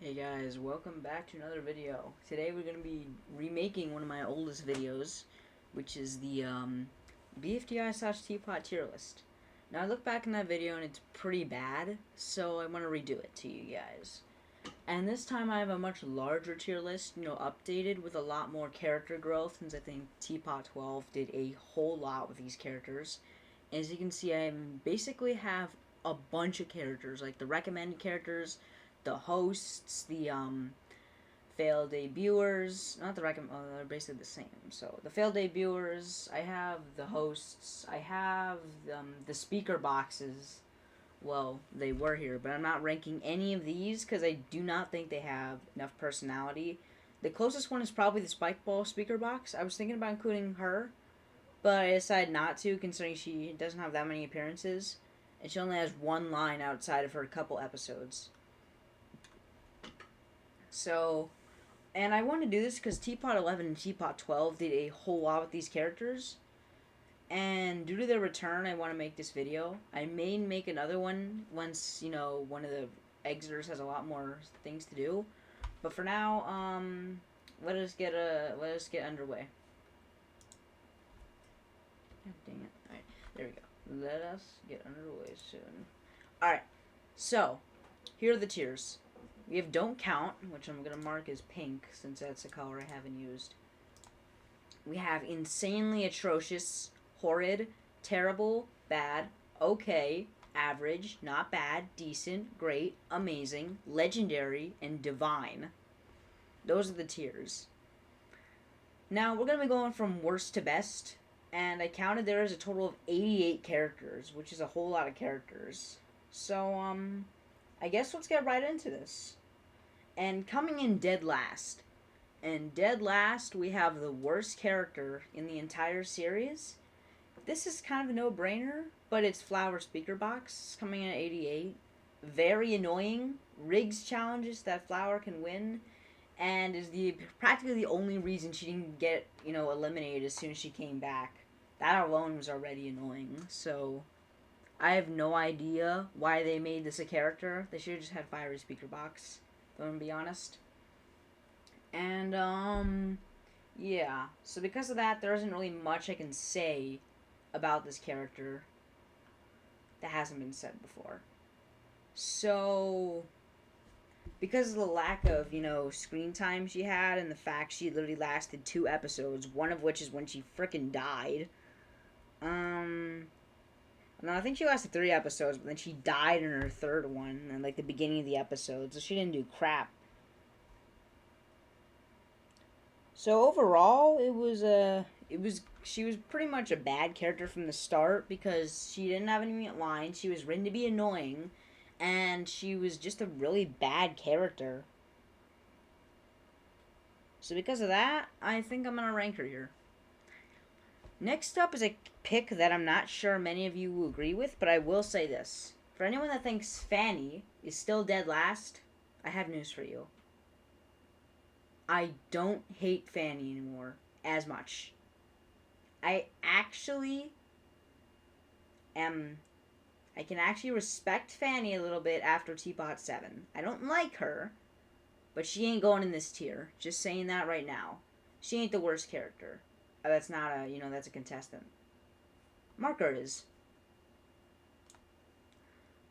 Hey guys, welcome back to another video. Today we're going to be remaking one of my oldest videos, which is the BFDI slash Tpot tier list. Now I look back in that video and it's pretty bad, so I want to redo it to you guys. And this time I have a much larger tier list, updated with a lot more character growth, since I think Tpot 12 did a whole lot with these characters. As you can see, I basically have a bunch of characters, like the recommended characters, the hosts, the failed debuters, not the they're basically the same. So the failed debuters, I have the hosts, I have the speaker boxes. Well, they were here, but I'm not ranking any of these because I do not think they have enough personality. The closest one is probably the Spike Ball speaker box. I was thinking about including her, but I decided not to, considering she doesn't have that many appearances, and she only has one line outside of her couple episodes. So, and I want to do this because Tpot 11 and Tpot 12 did a whole lot with these characters. And due to their return, I want to make this video. I may make another one once, one of the exiters has a lot more things to do. But for now, let us get underway. God dang it. Alright, there we go. Let us get underway soon. Alright, so, here are the tiers. We have Don't Count, which I'm going to mark as pink, since that's a color I haven't used. We have Insanely Atrocious, Horrid, Terrible, Bad, Okay, Average, Not Bad, Decent, Great, Amazing, Legendary, and Divine. Those are the tiers. Now, we're going to be going from worst to best, and I counted there as a total of 88 characters, which is a whole lot of characters. So, I guess let's get right into this. And coming in dead last. And dead last, we have the worst character in the entire series. This is kind of a no-brainer, but it's Flower Speaker Box, coming in at 88. Very annoying. Rigs challenges that Flower can win, and is practically the only reason she didn't get, eliminated as soon as she came back. That alone was already annoying, so I have no idea why they made this a character. They should have just had Fiery Speaker Box, if I'm gonna be honest. And, yeah. So because of that, there isn't really much I can say about this character that hasn't been said before. So, because of the lack of, screen time she had, and the fact she literally lasted 2 episodes, one of which is when she frickin' died. No, I think she lasted 3 episodes, but then she died in her 3rd one, and the beginning of the episode, so she didn't do crap. So overall, she was pretty much a bad character from the start because she didn't have any lines. She was written to be annoying, and she was just a really bad character. So because of that, I think I'm gonna rank her here. Next up is a pick that I'm not sure many of you will agree with, but I will say this. For anyone that thinks Fanny is still dead last, I have news for you. I don't hate Fanny anymore as much. I can actually respect Fanny a little bit after Tpot 7. I don't like her, but she ain't going in this tier. Just saying that right now. She ain't the worst character. That's not that's a contestant. Marker is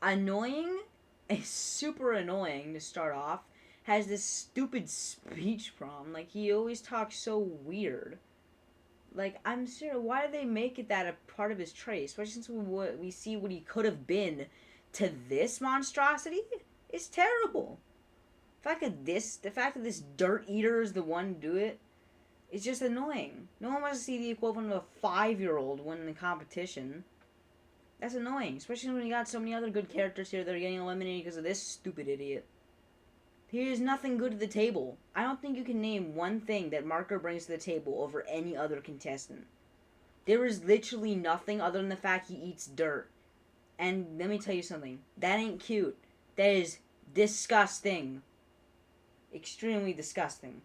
annoying, is super annoying to start off. Has this stupid speech problem. He always talks so weird. I'm serious. Why did they make it that a part of his trait? Especially since we see what he could have been to this monstrosity is terrible. The fact that this dirt eater is the one to do it is just annoying. No one wants to see the equivalent of a 5-year-old win the competition. That's annoying, especially when you got so many other good characters here that are getting eliminated because of this stupid idiot. He has nothing good to the table. I don't think you can name one thing that Marker brings to the table over any other contestant. There is literally nothing other than the fact he eats dirt. And let me tell you something. That ain't cute. That is disgusting. Extremely disgusting.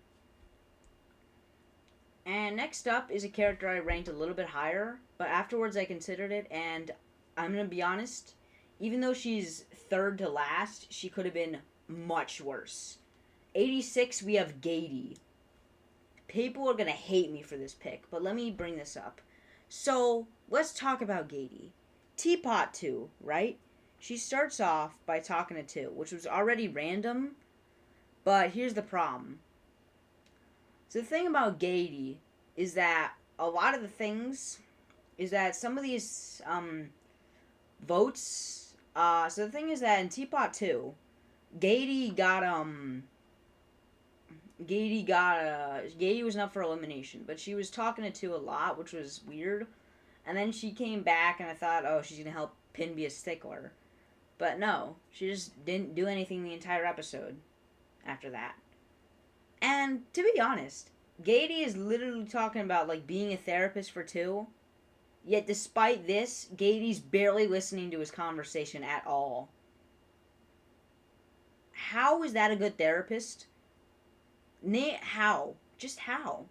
And next up is a character I ranked a little bit higher, but afterwards I considered it, and I'm going to be honest, even though she's 3rd to last, she could have been much worse. 86, we have Gady. People are going to hate me for this pick, but let me bring this up. So, let's talk about Gady. Tpot 2, right? She starts off by talking to 2, which was already random, but here's the problem. So the thing about Gady is that a lot of the things is that some of these votes. So the thing is that in Tpot 2, Gady was up for elimination, but she was talking to 2 a lot, which was weird. And then she came back, and I thought, oh, she's gonna help Pin be a stickler. But no, she just didn't do anything the entire episode after that. And to be honest, Gady is literally talking about like being a therapist for 2. Yet despite this, Gady's barely listening to his conversation at all. How is that a good therapist? How? Just how?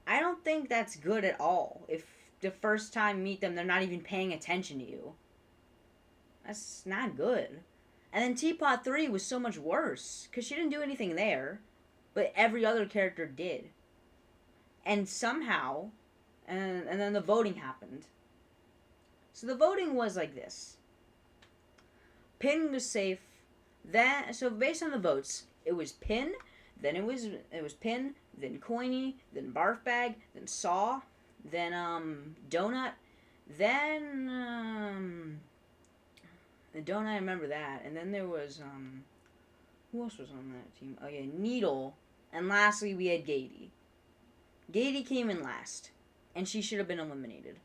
I don't think that's good at all. If the first time you meet them, they're not even paying attention to you. That's not good. And then Tpot 3 was so much worse, because she didn't do anything there, but every other character did. And somehow, and then the voting happened. So the voting was like this. Pin was safe. So based on the votes, it was Pin, then it was Pin, then Coiny, then Barfbag, then Saw, then Donut, then Donut, I remember that, and then there was who else was on that team? Oh yeah, Needle, and lastly we had Gady. Gady came in last, and she should have been eliminated.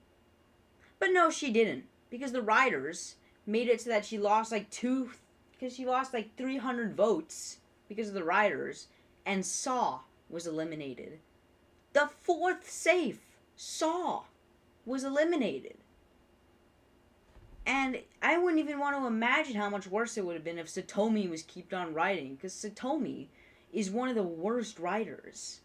But no, she didn't, because the writers made it so that she lost like 300 votes because of the writers, and Saw was eliminated. The 4th safe, Saw, was eliminated. And I wouldn't even want to imagine how much worse it would have been if Satomi was kept on writing, because Satomi is one of the worst writers.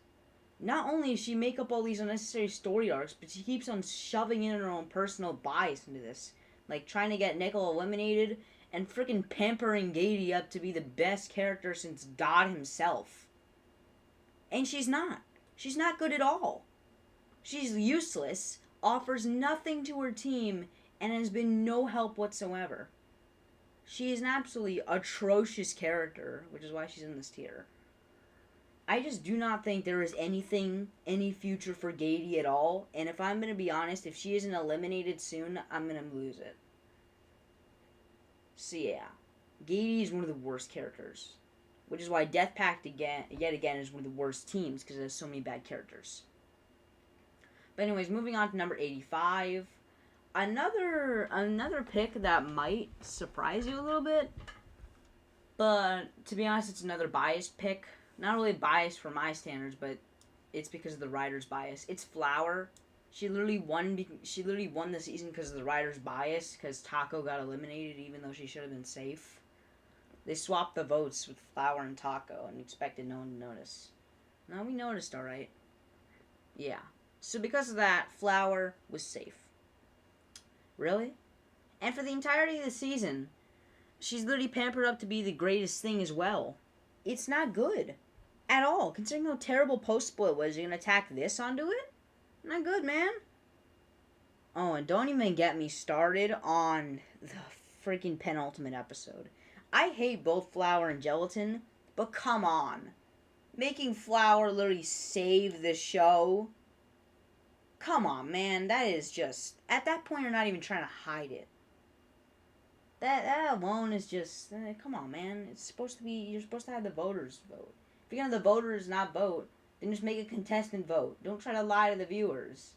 Not only does she make up all these unnecessary story arcs, but she keeps on shoving in her own personal bias into this. Like trying to get Nickel eliminated and freaking pampering Gady up to be the best character since God himself. And she's not. She's not good at all. She's useless, offers nothing to her team, and has been no help whatsoever. She is an absolutely atrocious character, which is why she's in this tier. I just do not think there is any future for Gady at all, and if I'm going to be honest, if she isn't eliminated soon, I'm going to lose it. So yeah, Gady is one of the worst characters, which is why Death Pact yet again is one of the worst teams, because it has so many bad characters. But anyways, moving on to number 85. Another pick that might surprise you a little bit, but to be honest, it's another biased pick. Not really biased for my standards, but it's because of the writer's bias. It's Flower. She literally won the season because of the writer's bias, because Taco got eliminated even though she should have been safe. They swapped the votes with Flower and Taco and expected no one to notice. No, we noticed, alright. Yeah. So because of that, Flower was safe. Really? And for the entirety of the season, she's literally pampered up to be the greatest thing as well. It's not good. At all. Considering how terrible post-split was, you're going to tack this onto it? Not good, man. Oh, and don't even get me started on the freaking penultimate episode. I hate both Flower and Gelatin, but come on. Making Flower literally save the show? Come on, man. That is just... At that point, you're not even trying to hide it. That alone is just... come on, man. It's supposed to be... You're supposed to have the voters vote. If you're going to have the voters not vote, then just make a contestant vote. Don't try to lie to the viewers.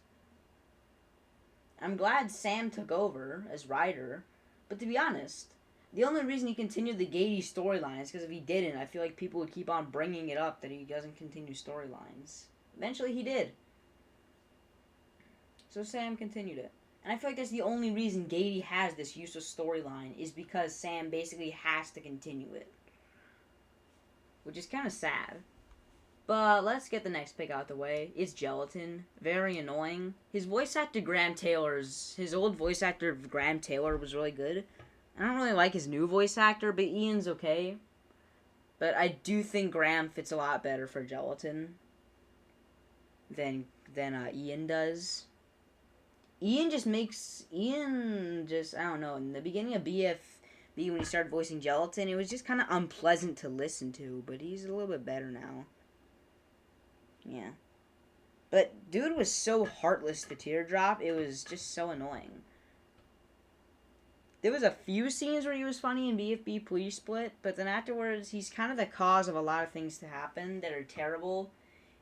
I'm glad Sam took over as writer, but to be honest, the only reason he continued the Gady storyline is because if he didn't, I feel like people would keep on bringing it up that he doesn't continue storylines. Eventually he did. So Sam continued it. And I feel like that's the only reason Gady has this useless storyline, is because Sam basically has to continue it. Which is kind of sad. But let's get the next pick out the way. It's Gelatin. Very annoying. His voice actor, his old voice actor, Graham Taylor, was really good. I don't really like his new voice actor, but Ian's okay. But I do think Graham fits a lot better for Gelatin than Ian does. Ian just I don't know, in the beginning of BFB when he started voicing Gelatin, it was just kind of unpleasant to listen to, but he's a little bit better now. Yeah. But dude was so heartless to Teardrop, it was just so annoying. There was a few scenes where he was funny in BFB Police Split, but then afterwards, he's kind of the cause of a lot of things to happen that are terrible.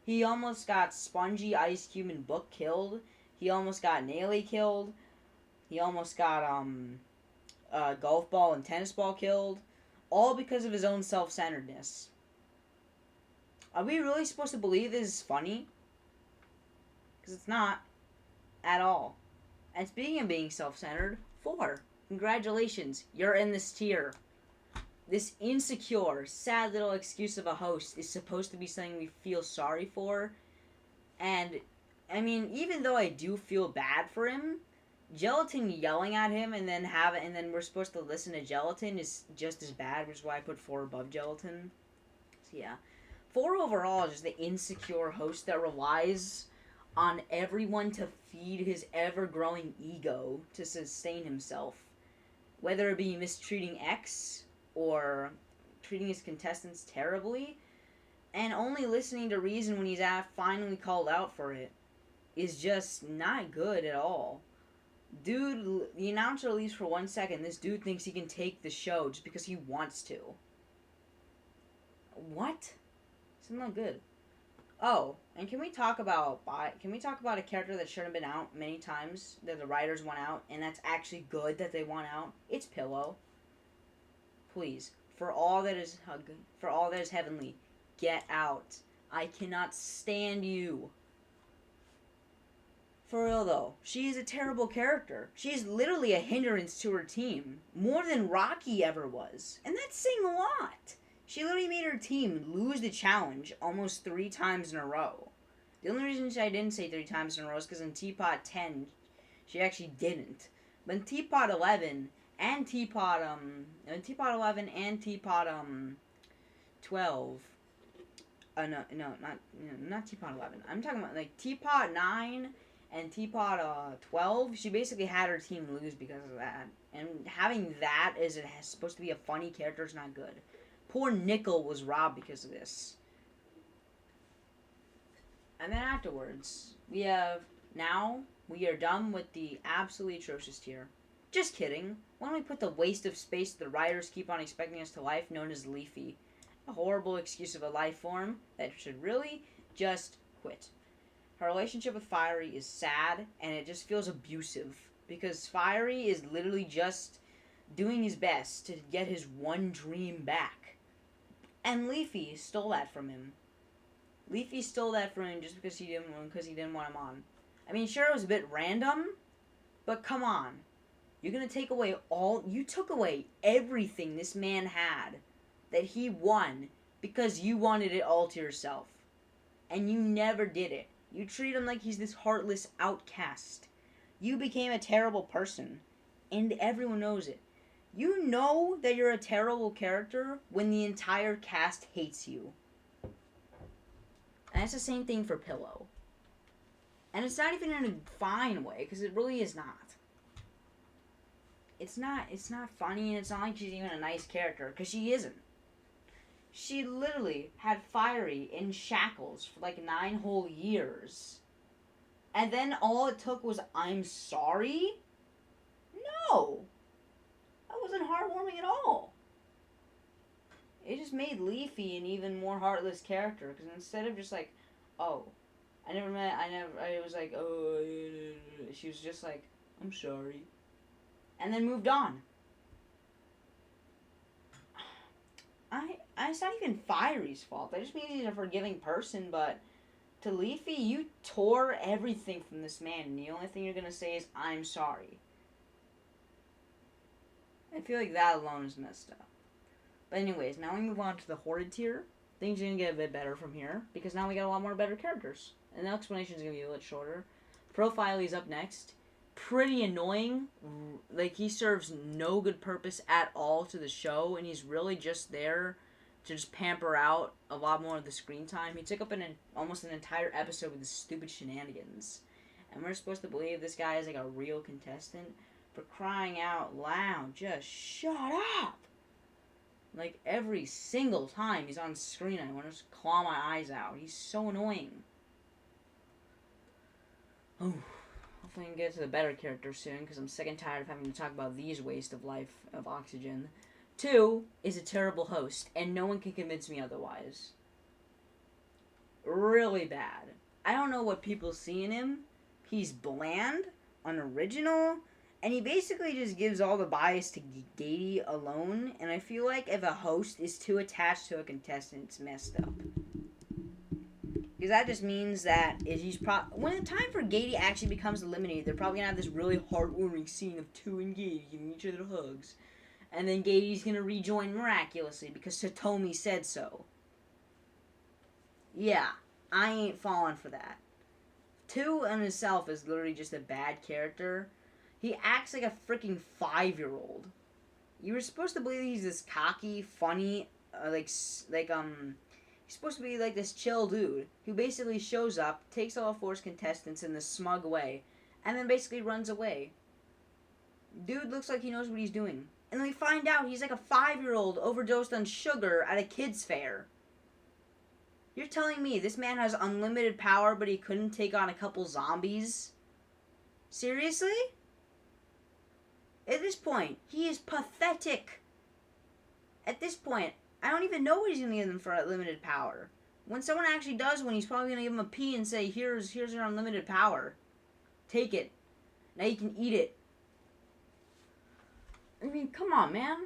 He almost got Spongy, Ice Cube, and Book killed. He almost got Naily killed. He almost got Golf Ball and Tennis Ball killed. All because of his own self-centeredness. Are we really supposed to believe this is funny? Because it's not. At all. And speaking of being self-centered, 4. Congratulations, you're in this tier. This insecure, sad little excuse of a host is supposed to be something we feel sorry for. And, I mean, even though I do feel bad for him, Gelatin yelling at him and then we're supposed to listen to Gelatin is just as bad, which is why I put 4 above Gelatin. So yeah. 4 overall is just the insecure host that relies on everyone to feed his ever-growing ego to sustain himself. Whether it be mistreating X or treating his contestants terribly, and only listening to reason when he's finally called out for it is just not good at all. Dude, the announcer leaves for 1 second. This dude thinks he can take the show just because he wants to. What? It's not good. Oh, and can we talk about a character that shouldn't have been out many times, that the writers want out, and that's actually good that they want out? It's Pillow. Please, for all that is heavenly, get out. I cannot stand you. For real though, she is a terrible character. She is literally a hindrance to her team, more than Rocky ever was, and that's saying a lot. She literally made her team lose the challenge almost 3 times in a row. The only reason I didn't say 3 times in a row is because in Tpot 10, she actually didn't. But in Tpot 11 and Tpot 12. Not Tpot 11. I'm talking about like Tpot 9 and Tpot 12. She basically had her team lose because of that. And having that as it has supposed to be a funny character is not good. Poor Nickel was robbed because of this. And then afterwards, we are done with the absolutely atrocious tier. Just kidding. Why don't we put the waste of space the writers keep on expecting us to life, known as Leafy. A horrible excuse of a life form that should really just quit. Her relationship with Fiery is sad, and it just feels abusive. Because Fiery is literally just doing his best to get his one dream back. And Leafy stole that from him. Leafy stole that from him just because he didn't want him on. I mean, sure, it was a bit random, but come on. You're gonna take away you took away everything this man had that he won because you wanted it all to yourself. And you never did it. You treat him like he's this heartless outcast. You became a terrible person, and everyone knows it. You know that you're a terrible character when the entire cast hates you. And it's the same thing for Pillow. And it's not even in a fine way, because it really is not. It's not funny, and it's not like she's even a nice character, because she isn't. She literally had Fiery in shackles for like 9 whole years. And then all it took was, I'm sorry? No! That wasn't heartwarming at all. It just made Leafy an even more heartless character, because instead of just like, oh, I was like, oh, she was just like, I'm sorry. And then moved on. It's not even Fiery's fault. That just means he's a forgiving person, but to Leafy, you tore everything from this man, and the only thing you're gonna say is, I'm sorry. I feel like that alone is messed up. But anyways, now we move on to the Horrid tier. Things are gonna get a bit better from here, because now we got a lot more better characters. And the explanation is gonna be a little shorter. Profile is up next. Pretty annoying. Like, he serves no good purpose at all to the show, and he's really just there to just pamper out a lot more of the screen time. He took up almost an entire episode with his stupid shenanigans. And we're supposed to believe this guy is like a real contestant? For crying out loud, just shut up! Like, every single time he's on screen, I want to just claw my eyes out. He's so annoying. Oh, hopefully I can get to the better character soon, because I'm sick and tired of having to talk about these waste of life of oxygen. 2 is a terrible host, and no one can convince me otherwise. Really bad. I don't know what people see in him. He's bland, unoriginal, and he basically just gives all the bias to Gady alone, and I feel like if a host is too attached to a contestant, it's messed up. Because that just means that when the time for Gady actually becomes eliminated, they're probably going to have this really heartwarming scene of 2 and Gady giving each other hugs. And then Gady's going to rejoin miraculously because Satomi said so. Yeah, I ain't falling for that. 2 in himself is literally just a bad character. He acts like a freaking 5-year-old. You were supposed to believe he's this cocky, funny, he's supposed to be like this chill dude who basically shows up, takes all 4 contestants in this smug way, and then basically runs away. Dude looks like he knows what he's doing. And then we find out he's like a 5-year-old overdosed on sugar at a kid's fair. You're telling me this man has unlimited power, but he couldn't take on a couple zombies? Seriously? At this point, he is pathetic. At this point, I don't even know what he's going to give them for unlimited power. When someone actually does win, he's probably going to give them a P and say, here's your unlimited power. Take it. Now you can eat it. I mean, come on, man.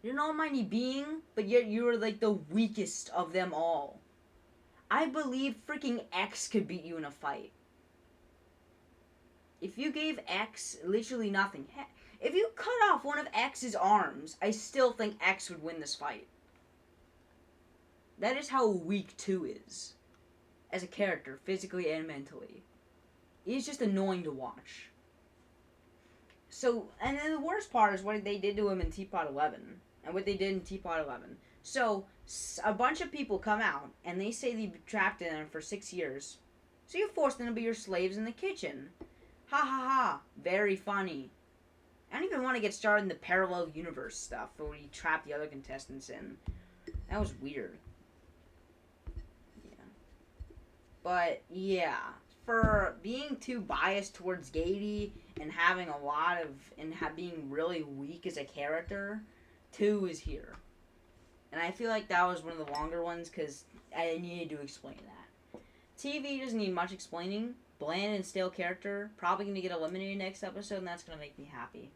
You're an almighty being, but yet you're like the weakest of them all. I believe freaking X could beat you in a fight. If you gave X literally nothing, heck, if you cut off one of X's arms, I still think X would win this fight. That is how weak 2 is. As a character, physically and mentally. He's just annoying to watch. So, and then the worst part is what they did to him in Tpot 11. And what they did in Tpot 11. So, a bunch of people come out, and they say they've been trapped in there for 6 years. So you force them to be your slaves in the kitchen. Ha ha ha. Very funny. I don't even want to get started in the parallel universe stuff where we trap the other contestants in. That was weird. Yeah. But, yeah. For being too biased towards Gady and having a lot of... and being really weak as a character, 2 is here. And I feel like that was one of the longer ones because I needed to explain that. TV doesn't need much explaining. Bland and stale character, probably going to get eliminated next episode, and that's going to make me happy.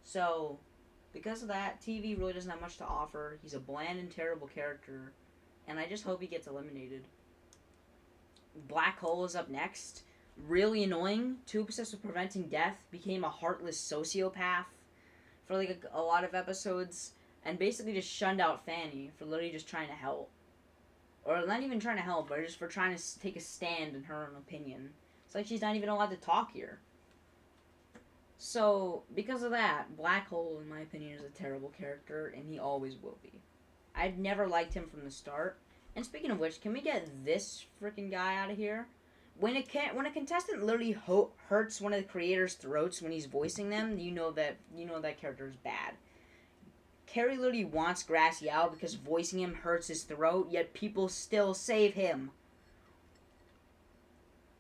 So, because of that, TV really doesn't have much to offer. He's a bland and terrible character, and I just hope he gets eliminated. Black Hole is up next. Really annoying. Too obsessed with preventing death. Became a heartless sociopath for like a lot of episodes, and basically just shunned out Fanny for literally just trying to help. Or not even trying to help, but just for trying to take a stand in her own opinion. It's like she's not even allowed to talk here. So, because of that, Black Hole, in my opinion, is a terrible character, and he always will be. I'd never liked him from the start. And speaking of which, can we get this freaking guy out of here? When a contestant literally hurts one of the creators' throats when he's voicing them, you know that character is bad. Carrie literally wants Grassy out because voicing him hurts his throat, yet people still save him.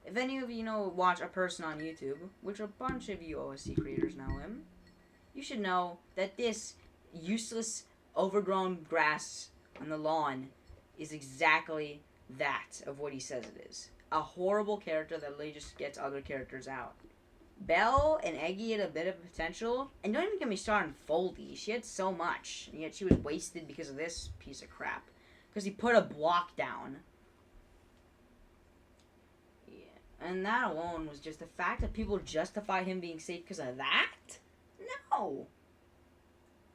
If any of you watch a person on YouTube, which a bunch of you OSC creators know him, you should know that this useless, overgrown grass on the lawn is exactly that of what he says it is. A horrible character that literally just gets other characters out. Belle and Eggy had a bit of potential, and don't even get me started on Foldy. She had so much, and yet she was wasted because of this piece of crap. Because he put a block down. Yeah. And that alone was just the fact that people justify him being safe because of that? No.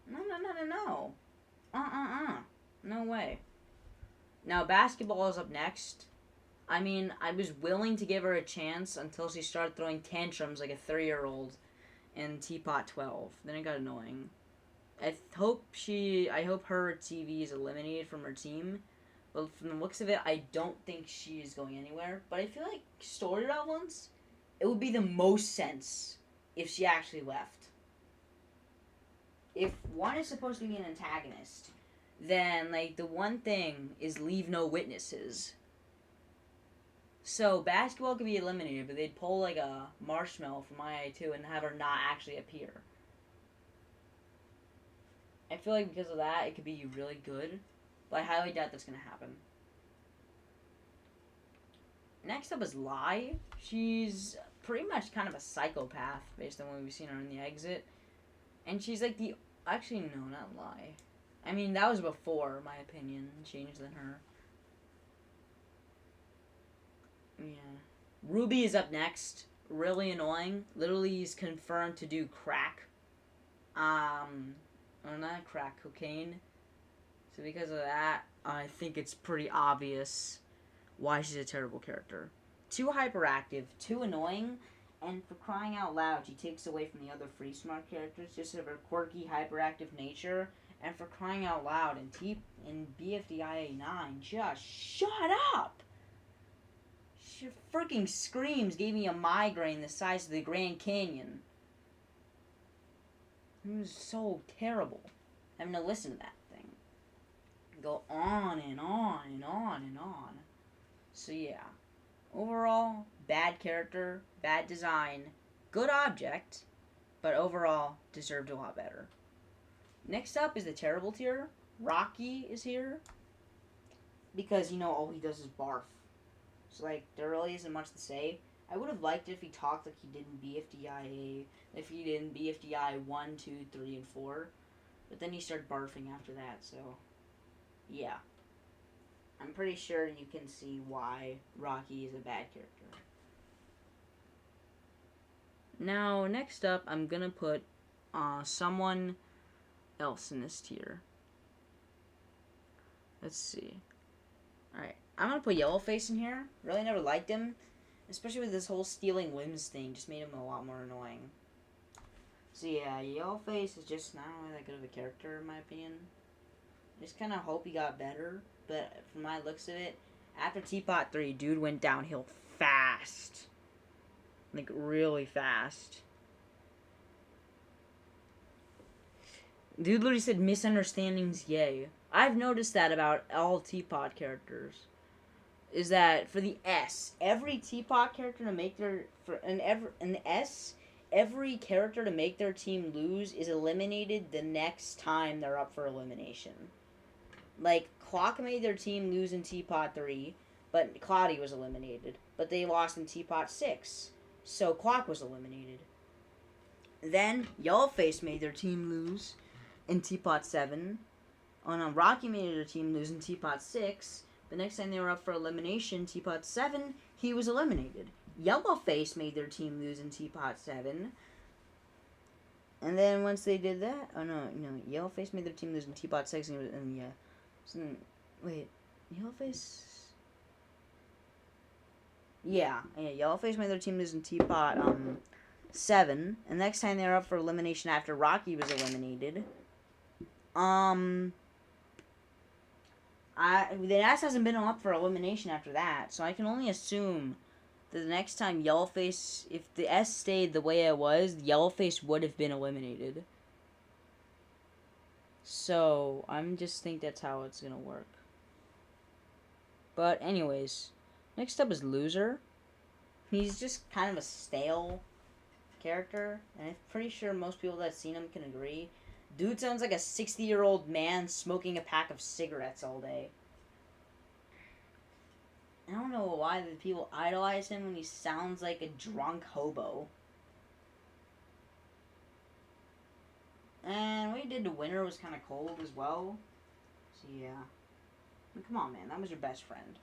No. No way. Now, basketball is up next. I mean, I was willing to give her a chance until she started throwing tantrums like a 3-year-old in Tpot 12. Then it got annoying. I hope her TV is eliminated from her team. But from the looks of it, I don't think she is going anywhere. But I feel like story relevance, it would be the most sense if she actually left. If one is supposed to be an antagonist, then like the one thing is leave no witnesses. So basketball could be eliminated, but they'd pull like a marshmallow from II and have her not actually appear. I feel like because of that, it could be really good, but I highly doubt that's gonna happen. Next up is Lai. She's pretty much kind of a psychopath based on what we've seen her in the exit, and she's like the actually no, not Lai. I mean that was before my opinion changed than her. Yeah. Ruby is up next. Really annoying. Literally, he's confirmed to do crack. Or not crack, cocaine. So because of that, I think it's pretty obvious why she's a terrible character. Too hyperactive, too annoying, and for crying out loud, she takes away from the other free smart characters just of her quirky, hyperactive nature. And for crying out loud, in BFDIA 9, just shut up! She freaking screams gave me a migraine the size of the Grand Canyon. It was so terrible having to listen to that thing. Go on and on and on and on. So yeah. Overall, bad character, bad design, good object, but overall deserved a lot better. Next up is the terrible tier. Rocky is here. Because, all he does is barf. So, there really isn't much to say. I would have liked it if he talked like he did in BFDIA, if he did in BFDI 1, 2, 3, and 4. But then he started barfing after that, so, yeah. I'm pretty sure you can see why Rocky is a bad character. Now, next up, I'm gonna put someone else in this tier. Let's see. Alright. I'm gonna put Yellowface in here. Really never liked him. Especially with this whole stealing limbs thing. Just made him a lot more annoying. So yeah, Yellowface is just not really that good of a character in my opinion. I just kinda hope he got better. But from my looks of it, after Tpot 3, dude went downhill fast. Like really fast. Dude literally said misunderstandings, yay. I've noticed that about all Tpot characters. Is that for the S, every Tpot character to make their every character to make their team lose is eliminated the next time they're up for elimination. Like Clock made their team lose in Tpot 3, but Cloudy was eliminated. But they lost in Tpot 6, so Clock was eliminated. Then Yellowface made their team lose in Tpot 7. Oh no, Rocky made their team lose in Tpot 6. The next time they were up for elimination, Tpot 7, he was eliminated. Yellowface made their team lose in Tpot 7. And then once they did that, Yellowface made their team lose in Tpot 6, and yeah. So, wait, Yellowface? Yeah, Yellowface made their team lose in Tpot 7. And next time they were up for elimination after Rocky was eliminated. The S hasn't been up for elimination after that, so I can only assume that the next time Yellowface, if the S stayed the way it was, Yellowface would have been eliminated. So, I'm just think that's how it's gonna work. But anyways, next up is Loser. He's just kind of a stale character, and I'm pretty sure most people that's seen him can agree. Dude sounds like a 60-year-old man smoking a pack of cigarettes all day. I don't know why the people idolize him when he sounds like a drunk hobo. And what he did to Winter was kind of cold as well. So yeah. I mean, come on, man. That was your best friend.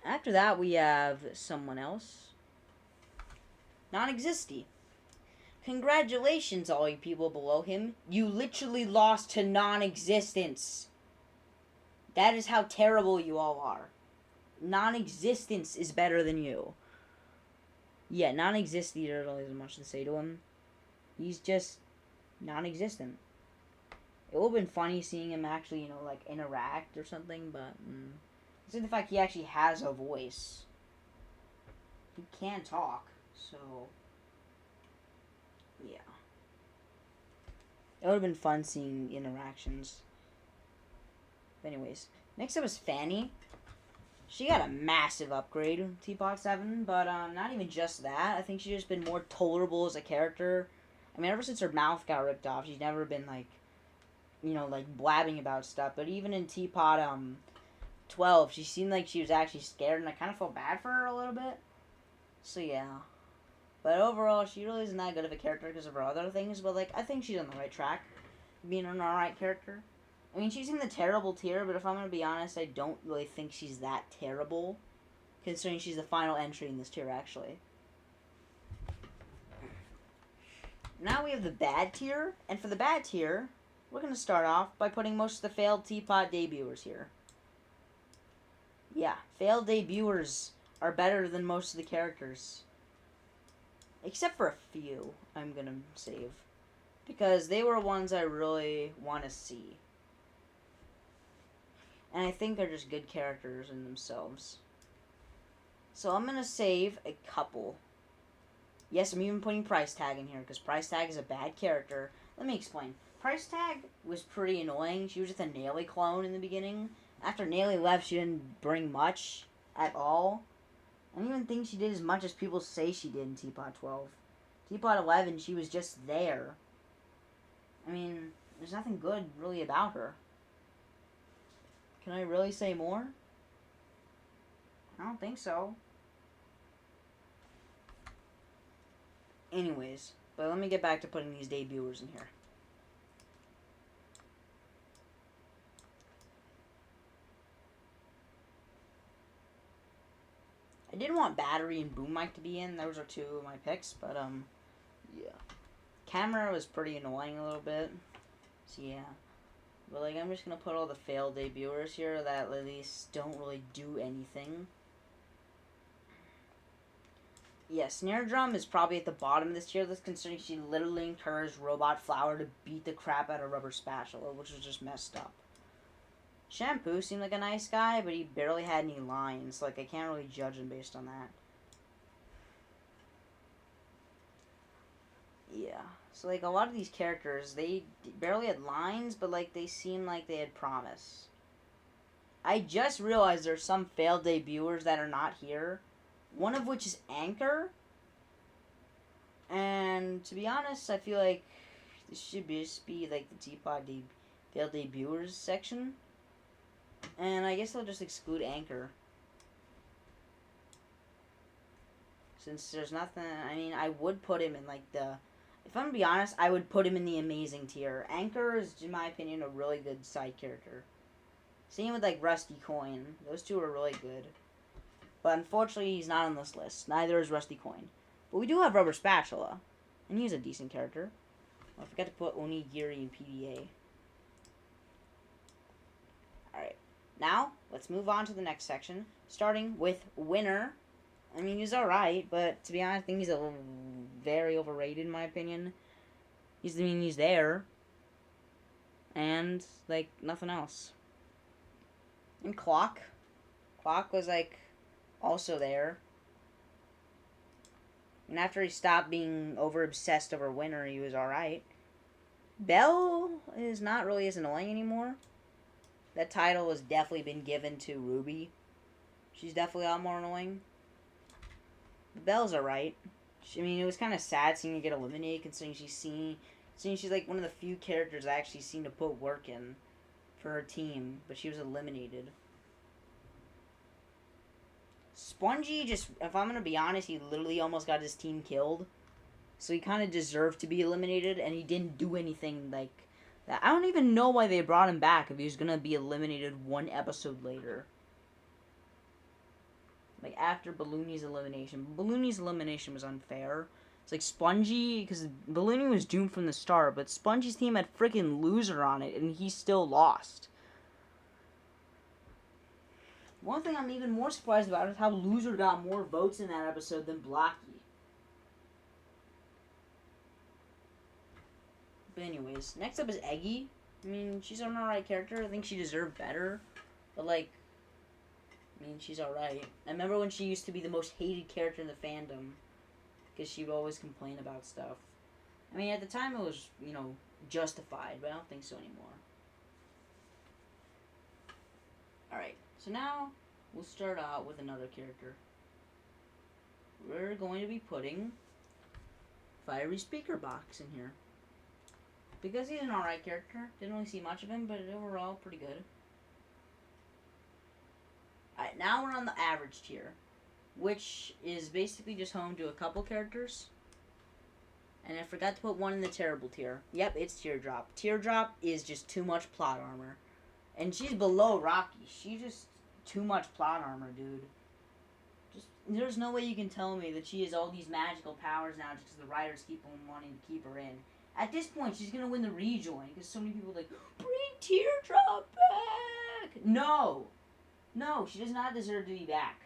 After that, we have someone else. Non-existy. Congratulations, all you people below him. You literally lost to non-existence. That is how terrible you all are. Non-existence is better than you. Yeah, non-existy, there really isn't much to say to him. He's just non-existent. It would have been funny seeing him actually, like interact or something, but it's in the fact he actually has a voice. He can talk, so yeah. It would have been fun seeing interactions. But anyways, next up was Fanny. She got a massive upgrade, Tpot 7, but not even just that. I think she's just been more tolerable as a character. I mean, ever since her mouth got ripped off, she's never been like, like blabbing about stuff. But even in Tpot 12, she seemed like she was actually scared, and I kind of felt bad for her a little bit. So yeah. But overall, she really isn't that good of a character because of her other things. But like, I think she's on the right track, being an alright character. I mean, she's in the terrible tier, but if I'm gonna be honest, I don't really think she's that terrible, considering she's the final entry in this tier, actually. Now we have the bad tier, and for the bad tier, we're gonna start off by putting most of the failed Tpot debuters here. Yeah, failed debuters are better than most of the characters. Except for a few, I'm gonna save. Because they were ones I really want to see. And I think they're just good characters in themselves. So I'm gonna save a couple. Yes, I'm even putting Price Tag in here, because Price Tag is a bad character. Let me explain. Price Tag was pretty annoying. She was just a Naily clone in the beginning. After Naily left, she didn't bring much at all. I don't even think she did as much as people say she did in Tpot 12. Tpot 11, she was just there. I mean, there's nothing good really about her. Can I really say more? I don't think so. Anyways, but let me get back to putting these debuters in here. I did want Battery and Boom Mic to be in. Those are two of my picks, but yeah. Camera was pretty annoying a little bit. So yeah. But like, I'm just gonna put all the failed debuters here that at least don't really do anything. Yeah, Snare Drum is probably at the bottom of this tier list, considering she literally encouraged Robot Flower to beat the crap out of Rubber Spatula, which was just messed up. Shampoo seemed like a nice guy, but he barely had any lines. Like, I can't really judge him based on that. Yeah. So, like, a lot of these characters, they barely had lines, but, like, they seemed like they had promise. I just realized there's some failed debuters that are not here. One of which is Anchor. And, to be honest, I feel like this should just be, like, the Tpot failed debuters section. And I guess I'll just exclude Anchor. Since there's nothing, I mean, I would put him in, like, if I'm gonna be honest, I would put him in the amazing tier. Anchor is, in my opinion, a really good side character. Same with, like, Rusty Coin. Those two are really good. But unfortunately, he's not on this list. Neither is Rusty Coin. But we do have Rubber Spatula. And he's a decent character. Oh, I forgot to put Onigiri in PDA. Alright. Now, let's move on to the next section. Starting with Winner. I mean, he's alright, but to be honest, I think he's very overrated in my opinion. He's there. And, like, nothing else. And Clock. Clock was, like, also there. And after he stopped being over-obsessed over Winner, he was alright. Belle is not really as annoying anymore. That title has definitely been given to Ruby. She's definitely a lot more annoying. But Belle's alright. I mean, it was kind of sad seeing her get eliminated, considering she's like one of the few characters I actually seem to put work in for her team, but she was eliminated. Spongy, just, if I'm gonna be honest, he literally almost got his team killed. So he kind of deserved to be eliminated, and he didn't do anything like that. I don't even know why they brought him back if he was gonna be eliminated one episode later. Like, after Balloony's elimination. Balloony's elimination was unfair. It's like Spongy, because Balloony was doomed from the start, but Spongy's team had freaking Loser on it, and he still lost. One thing I'm even more surprised about is how Loser got more votes in that episode than Blocky. But anyways, next up is Eggy. I mean, she's an alright character. I think she deserved better. But, like, I mean, she's alright. I remember when she used to be the most hated character in the fandom. Because she would always complain about stuff. I mean, at the time it was, you know, justified. But I don't think so anymore. Alright, so now we'll start out with another character. We're going to be putting Fiery Speaker Box in here. Because he's an alright character. Didn't really see much of him, but overall, pretty good. Alright, now we're on the average tier. Which is basically just home to a couple characters. And I forgot to put one in the terrible tier. Yep, it's Teardrop. Teardrop is just too much plot armor. And she's below Rocky. She's just too much plot armor, dude. There's no way you can tell me that she has all these magical powers now just because the writers keep on wanting to keep her in. At this point, she's going to win the rejoin because so many people are like, bring Teardrop back! No! No, she does not deserve to be back.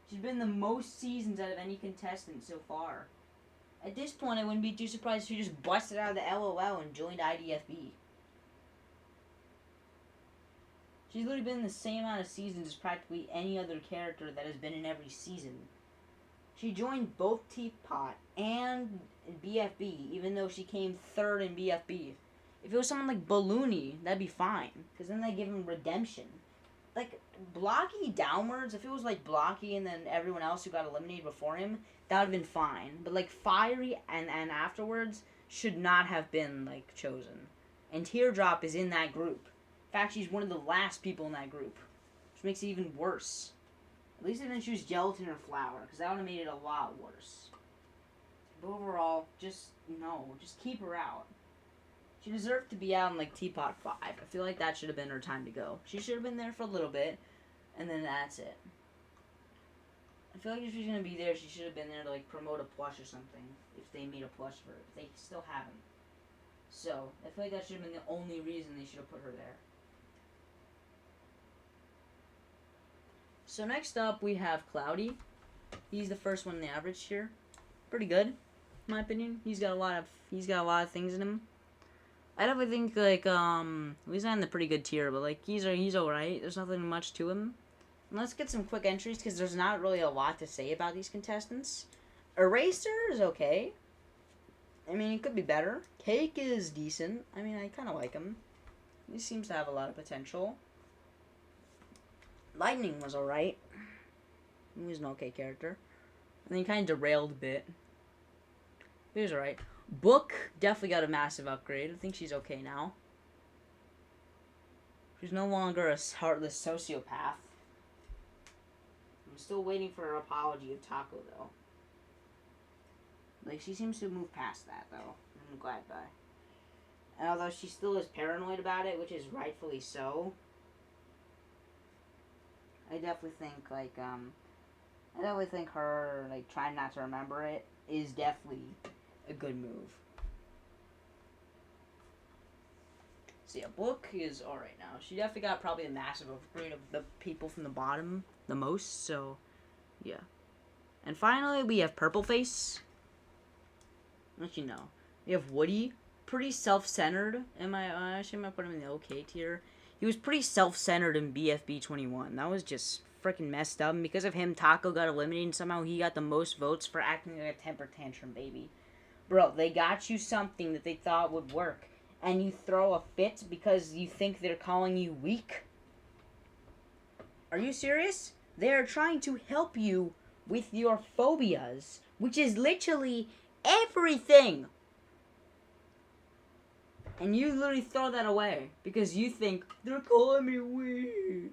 She's been the most seasons out of any contestant so far. At this point, I wouldn't be too surprised if she just busted out of the LOL and joined IDFB. She's literally been in the same amount of seasons as practically any other character that has been in every season. She joined both Tpot and BFB, even though she came third in BFB. If it was someone like Balloony, that'd be fine, because then they give him redemption. Like, Blocky downwards, if it was like Blocky and then everyone else who got eliminated before him, that would have been fine. But like Fiery and afterwards should not have been like chosen. And Teardrop is in that group. In fact, she's one of the last people in that group, which makes it even worse. At least I didn't choose Gelatin or Flower, because that would have made it a lot worse. But overall, just keep her out. She deserved to be out in like Tpot 5. I feel like that should have been her time to go. She should have been there for a little bit, and then that's it. I feel like if she's gonna be there, she should have been there to like promote a plush or something. If they made a plush for her, but they still haven't. So I feel like that should have been the only reason they should have put her there. So next up we have Cloudy. He's the first one in the average tier. Pretty good, in my opinion. He's got a lot of things in him. I definitely think like he's not in the pretty good tier, but like he's alright. There's nothing much to him. And let's get some quick entries because there's not really a lot to say about these contestants. Eraser is okay. I mean, it could be better. Cake is decent. I mean, I kind of like him. He seems to have a lot of potential. Lightning was alright. He was an okay character. And then he kind of derailed a bit. He was alright. Book definitely got a massive upgrade. I think she's okay now. She's no longer a heartless sociopath. I'm still waiting for her apology of Taco, though. Like, she seems to move past that, though. I'm glad by. And although she still is paranoid about it, which is rightfully so, I definitely think her, like, trying not to remember it is definitely a good move. So yeah, Book is alright now. She definitely got probably a massive upgrade of the people from the bottom the most, so yeah. And finally we have Purple Face. Let you know. We have Woody, pretty self-centered. Actually I might put him in the okay tier. He was pretty self-centered in BFB 21. That was just freaking messed up. And because of him, Taco got eliminated and somehow he got the most votes for acting like a temper tantrum baby. Bro, they got you something that they thought would work, and you throw a fit because you think they're calling you weak? Are you serious? They are trying to help you with your phobias, which is literally everything. And you literally throw that away because you think they're calling me weak.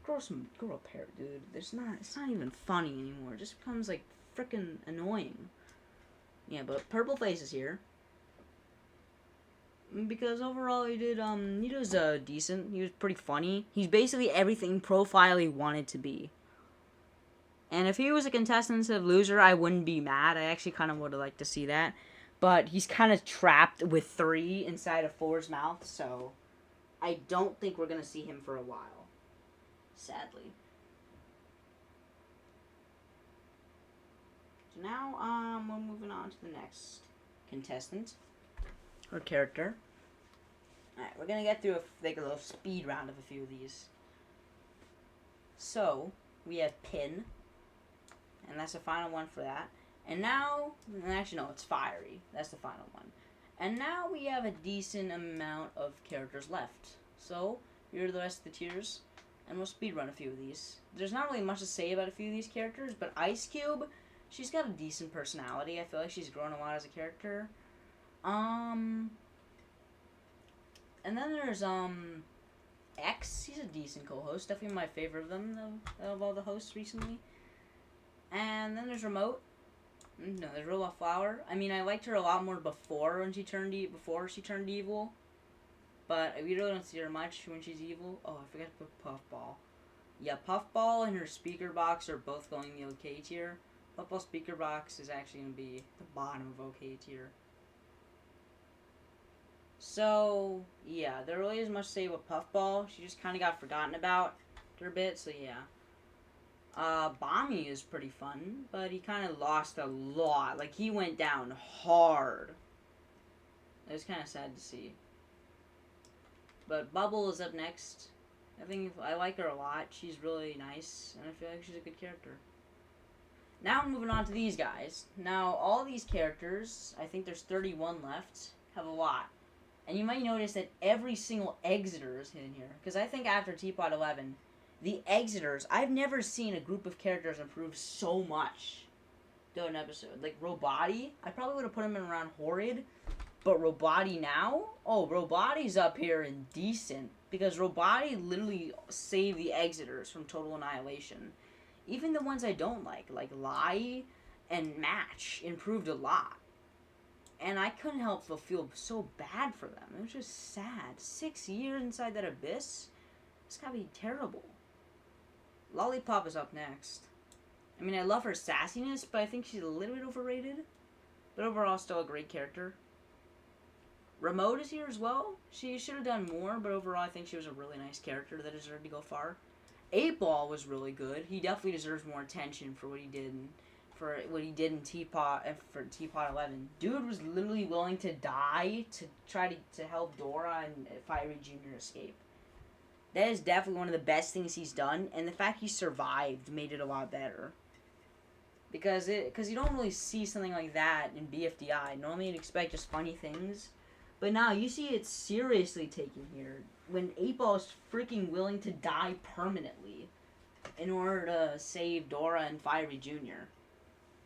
Grow a pair, dude. It's not even funny anymore. It just becomes like freaking annoying. Yeah, but Purple Face is here. Because overall he was decent. He was pretty funny. He's basically everything Profile he wanted to be. And if he was a contestant instead of loser, I wouldn't be mad. I actually kind of would have liked to see that. But he's kind of trapped with 3 inside of 4's mouth, so I don't think we're going to see him for a while. Sadly. So now, we're moving on to the next contestant. her character. Alright, we're gonna get through a little speed round of a few of these. So, we have Pin, and that's the final one for that. And now, actually no, it's Fiery. That's the final one. And now we have a decent amount of characters left. So, here are the rest of the tiers, and we'll speedrun a few of these. There's not really much to say about a few of these characters, but Ice Cube, she's got a decent personality. I feel like she's grown a lot as a character. And then there's, X. He's a decent co-host. Definitely my favorite of them, though, of all the hosts recently. And then there's Remote. No, there's Robot Flower. I mean, I liked her a lot more before she turned evil. But we really don't see her much when she's evil. Oh, I forgot to put Puffball. Yeah, Puffball and her speaker box are both going in the OK tier. Puffball speaker box is actually going to be the bottom of OK tier. So, yeah, there really isn't much to say about Puffball. She just kind of got forgotten about for a bit, so yeah. Bommy is pretty fun, but he kind of lost a lot. Like, he went down hard. It was kind of sad to see. But Bubble is up next. I like her a lot. She's really nice, and I feel like she's a good character. Now I'm moving on to these guys. Now, all these characters, I think there's 31 left, have a lot. And you might notice that every single Exeter is in here. Because I think after Tpot 11, the Exeters, I've never seen a group of characters improve so much during an episode. Like, Robati, I probably would have put him in around Horrid. But Robati now? Oh, Robati's up here in decent. Because Robati literally saved the Exeters from total annihilation. Even the ones I don't like Lie and Match, improved a lot. And I couldn't help but feel so bad for them. It was just sad. 6 years inside that abyss? It's gotta be terrible. Lollipop is up next. I mean, I love her sassiness, but I think she's a little bit overrated. But overall, still a great character. Remote is here as well. She should have done more, but overall, I think she was a really nice character that deserved to go far. 8-Ball was really good. He definitely deserves more attention for what he did in Tpot for Tpot 11. Dude was literally willing to die to try to help Dora and Fiery Jr. escape. That is definitely one of the best things he's done, and the fact he survived made it a lot better. Because you don't really see something like that in BFDI. Normally you'd expect just funny things. But now you see it seriously taken here. When 8-Ball is freaking willing to die permanently in order to save Dora and Fiery Jr.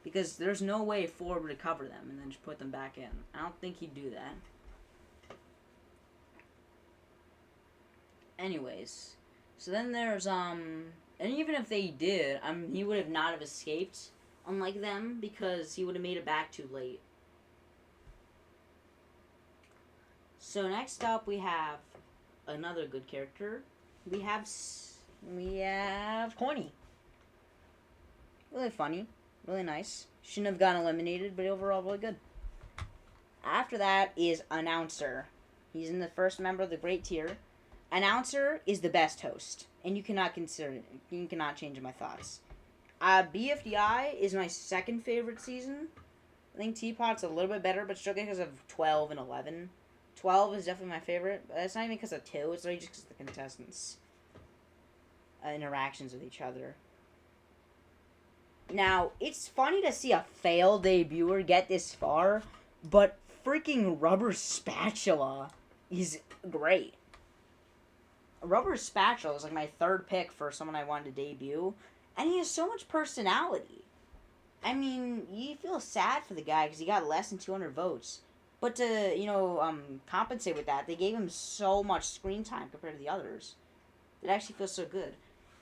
Because there's no way 4 would recover them and then just put them back in. I don't think he'd do that. Anyways, so then there's, and even if they did, he would have not have escaped, unlike them, because he would have made it back too late. So next up we have another good character. We have Corny. Really funny, really nice. Shouldn't have gotten eliminated, but overall really good. After that is Announcer. He's in the first member of the Great Tier. Announcer is the best host, and you cannot consider it. You cannot change my thoughts. BFDI is my second favorite season. I think Tpot's a little bit better, but strictly because of 12 and 11. 12 is definitely my favorite, but it's not even because of 2. It's really just because of the contestants' interactions with each other. Now, it's funny to see a failed debuter get this far, but freaking Rubber Spatula is great. Rubber Spatula is like my third pick for someone I wanted to debut, and he has so much personality. I mean, you feel sad for the guy because he got less than 200 votes. But to, compensate with that, they gave him so much screen time compared to the others. It actually feels so good.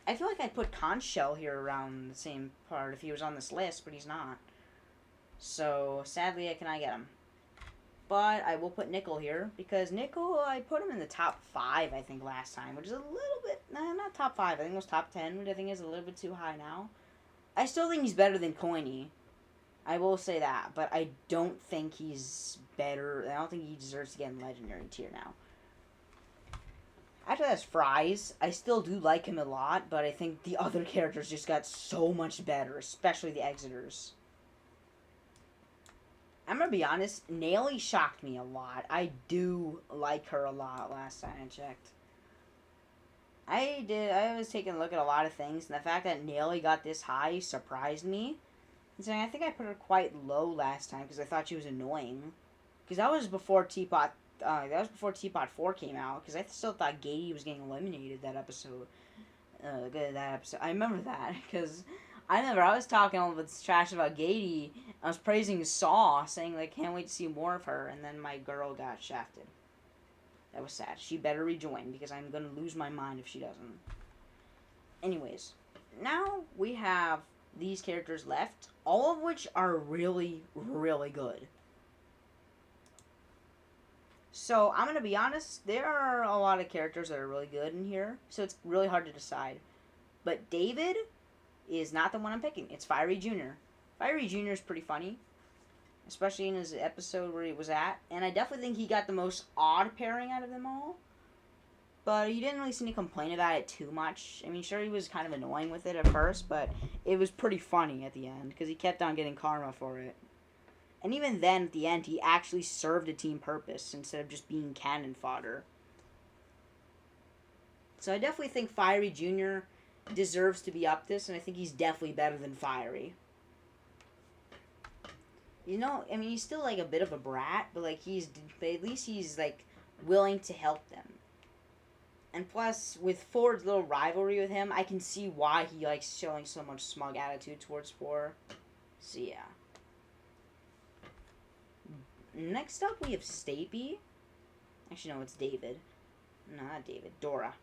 I feel like I'd put Conch Shell here around the same part if he was on this list, but he's not. So, sadly, I cannot get him. But I will put Nickel here, because Nickel, I put him in the top 5, I think, last time, which is a little bit, not top 5, I think it was top 10, which I think is a little bit too high now. I still think he's better than Coiny. I will say that, but I don't think he's better. I don't think he deserves to get in Legendary tier now. After that's Fries. I still do like him a lot, but I think the other characters just got so much better, especially the Exeters. I'm gonna be honest, Nelly shocked me a lot. I do like her a lot last time I checked. I was taking a look at a lot of things, and the fact that Nelly got this high surprised me. And so I think I put her quite low last time because I thought she was annoying. Because that was before Tpot. Tpot 4 came out. Because I still thought Gady was getting eliminated that episode. I remember that because I was talking all this trash about Gady. I was praising Saw, saying like can't wait to see more of her, and then my girl got shafted. That was sad. She better rejoin because I'm gonna lose my mind if she doesn't. Anyways, now we have these characters left, all of which are really, really good. So I'm gonna be honest, there are a lot of characters that are really good in here, so it's really hard to decide. But David is not the one I'm picking. It's Fiery Jr. Fiery Jr. is pretty funny, especially in his episode where he was at, and I definitely think he got the most odd pairing out of them all. But he didn't really seem to complain about it too much. I mean, sure, he was kind of annoying with it at first, but it was pretty funny at the end because he kept on getting karma for it. And even then, at the end, he actually served a team purpose instead of just being cannon fodder. So I definitely think Fiery Jr. deserves to be up this, and I think he's definitely better than Fiery. You know, I mean, he's still like a bit of a brat, but like but at least he's like willing to help them. And plus, with Ford's little rivalry with him, I can see why he likes showing so much smug attitude towards Ford. So yeah. Next up, we have Stapy. Actually, no, it's David. No, not David. Dora.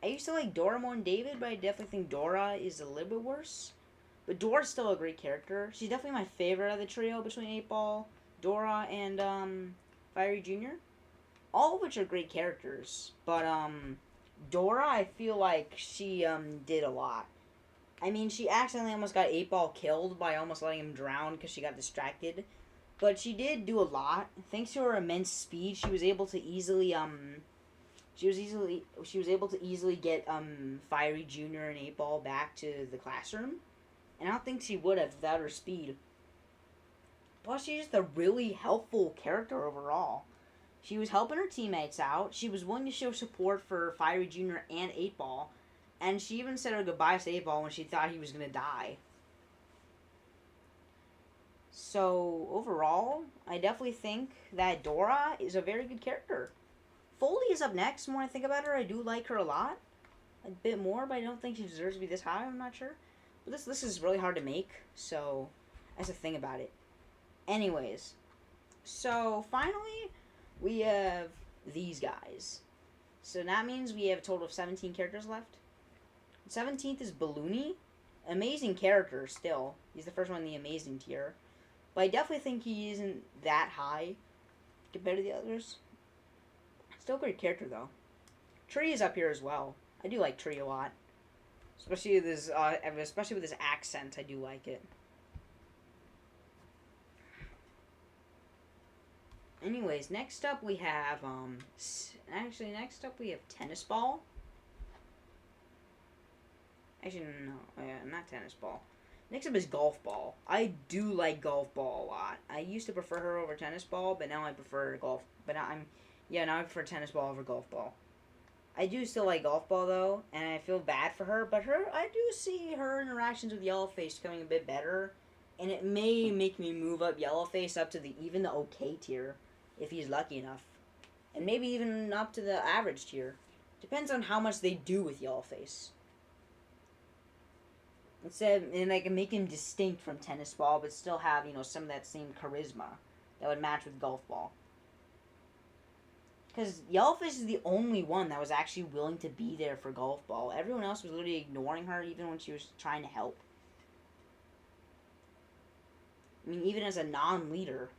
I used to like Dora more than David, but I definitely think Dora is a little bit worse. But Dora's still a great character. She's definitely my favorite of the trio between 8-Ball, Dora, and Fiery Jr. All of which are great characters. But Dora, I feel like she did a lot. I mean, she accidentally almost got 8-Ball killed by almost letting him drown because she got distracted. But she did do a lot. Thanks to her immense speed, she was able to easily get Fiery Jr. and 8-Ball back to the classroom. And I don't think she would have without her speed. Plus, she's just a really helpful character overall. She was helping her teammates out. She was willing to show support for Fiery Jr. and 8-Ball. And she even said her goodbyes to 8-Ball when she thought he was going to die. So, overall, I definitely think that Dora is a very good character. Foley is up next. The more I think about her, I do like her a lot. A bit more, but I don't think she deserves to be this high. I'm not sure. But this is really hard to make, so that's the thing about it. Anyways, so finally, we have these guys. So that means we have a total of 17 characters left. 17th is Balloony. Amazing character still. He's the first one in the amazing tier. But I definitely think he isn't that high compared to the others. Still a great character, though. Tree is up here as well. I do like Tree a lot. Especially with his accent, I do like it. Anyways, next up we have, next up we have Tennis Ball. Actually, no, not Tennis Ball. Next up is Golf Ball. I do like Golf Ball a lot. I used to prefer her over Tennis Ball, but now I prefer Golf. But now I prefer Tennis Ball over Golf Ball. I do still like Golf Ball though, and I feel bad for her. But I do see her interactions with Yellowface becoming a bit better, and it may make me move up Yellowface up to even the okay tier, if he's lucky enough, and maybe even up to the average tier. Depends on how much they do with Yellowface. And I can make him distinct from Tennis Ball, but still have, some of that same charisma that would match with Golf Ball. Because Yellowfish is the only one that was actually willing to be there for Golf Ball. Everyone else was literally ignoring her even when she was trying to help. I mean, even as a non-leader.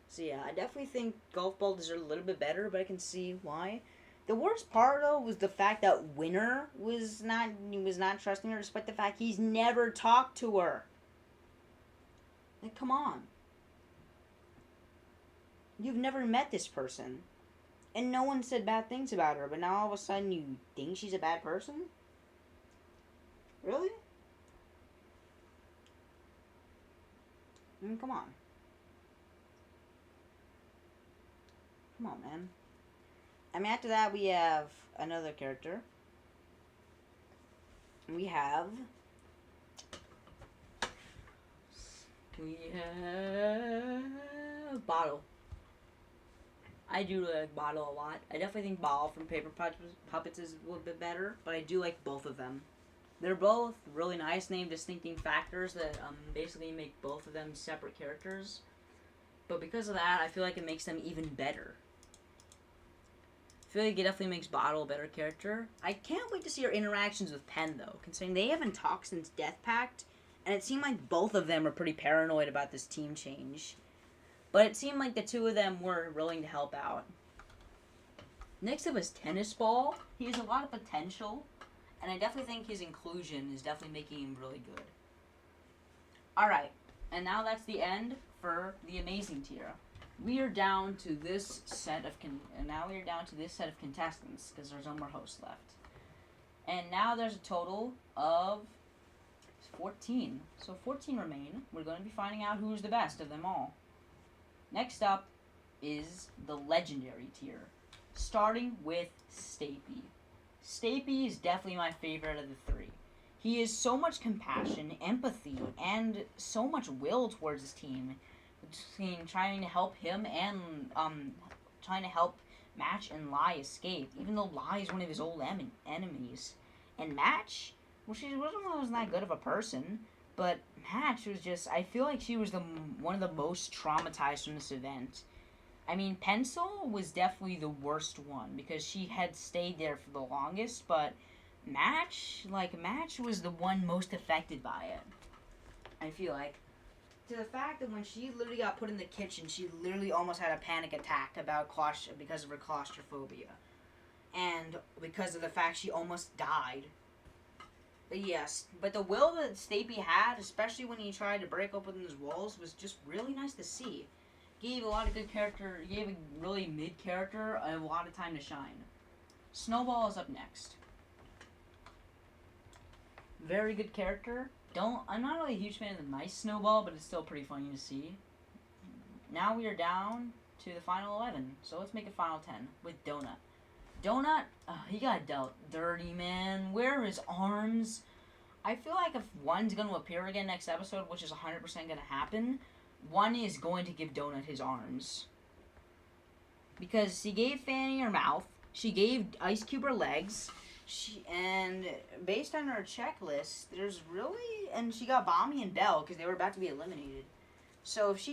So yeah, I definitely think Golf Ball deserved a little bit better, but I can see why. The worst part, though, was the fact that Winner was not trusting her, despite the fact he's never talked to her. Like, come on. You've never met this person. And no one said bad things about her, but now all of a sudden you think she's a bad person? Really? I mean, come on. Come on, man. I mean, after that, we have another character. We have... Bottle. I do like Bottle a lot. I definitely think Ball from Paper Puppets is a little bit better, but I do like both of them. They're both really nice, name distincting factors that basically make both of them separate characters. But because of that, I feel like it makes them even better. I feel like it definitely makes Bottle a better character. I can't wait to see her interactions with Pen, though, considering they haven't talked since Death Pact, and it seemed like both of them were pretty paranoid about this team change. But it seemed like the two of them were willing to help out. Next up is Tennis Ball. He has a lot of potential, and I definitely think his inclusion is definitely making him really good. Alright, and now that's the end for the Amazing tier. We are down to this set of contestants, because there's no more hosts left. And now there's a total of 14. So 14 remain. We're going to be finding out who's the best of them all. Next up is the Legendary tier, starting with Stapy. Stapy is definitely my favorite of the three. He has so much compassion, empathy, and so much will towards his team, between trying to help him and trying to help Match and Lai escape, even though Lai is one of his old enemies. And Match, well, she wasn't that good of a person, but Match was just, I feel like she was one of the most traumatized from this event. I mean, Pencil was definitely the worst one, because she had stayed there for the longest, but Match was the one most affected by it, I feel like. To the fact that when she literally got put in the kitchen, she literally almost had a panic attack because of her claustrophobia. And because of the fact she almost died. But yes, but the will that Stapy had, especially when he tried to break open his walls, was just really nice to see. Gave a lot of good character, gave a really mid character a lot of time to shine. Snowball is up next. Very good character. I'm not really a huge fan of the nice Snowball, but it's still pretty funny to see. Now we are down to the final 11, so let's make it final 10 with Donut. Donut, he got dealt dirty, man. Where are his arms? I feel like if one's going to appear again next episode, which is 100% going to happen, one is going to give Donut his arms. Because he gave Fanny her mouth, she gave Ice Cube her legs, and based on her checklist, and she got Bommy and Belle because they were about to be eliminated. So if she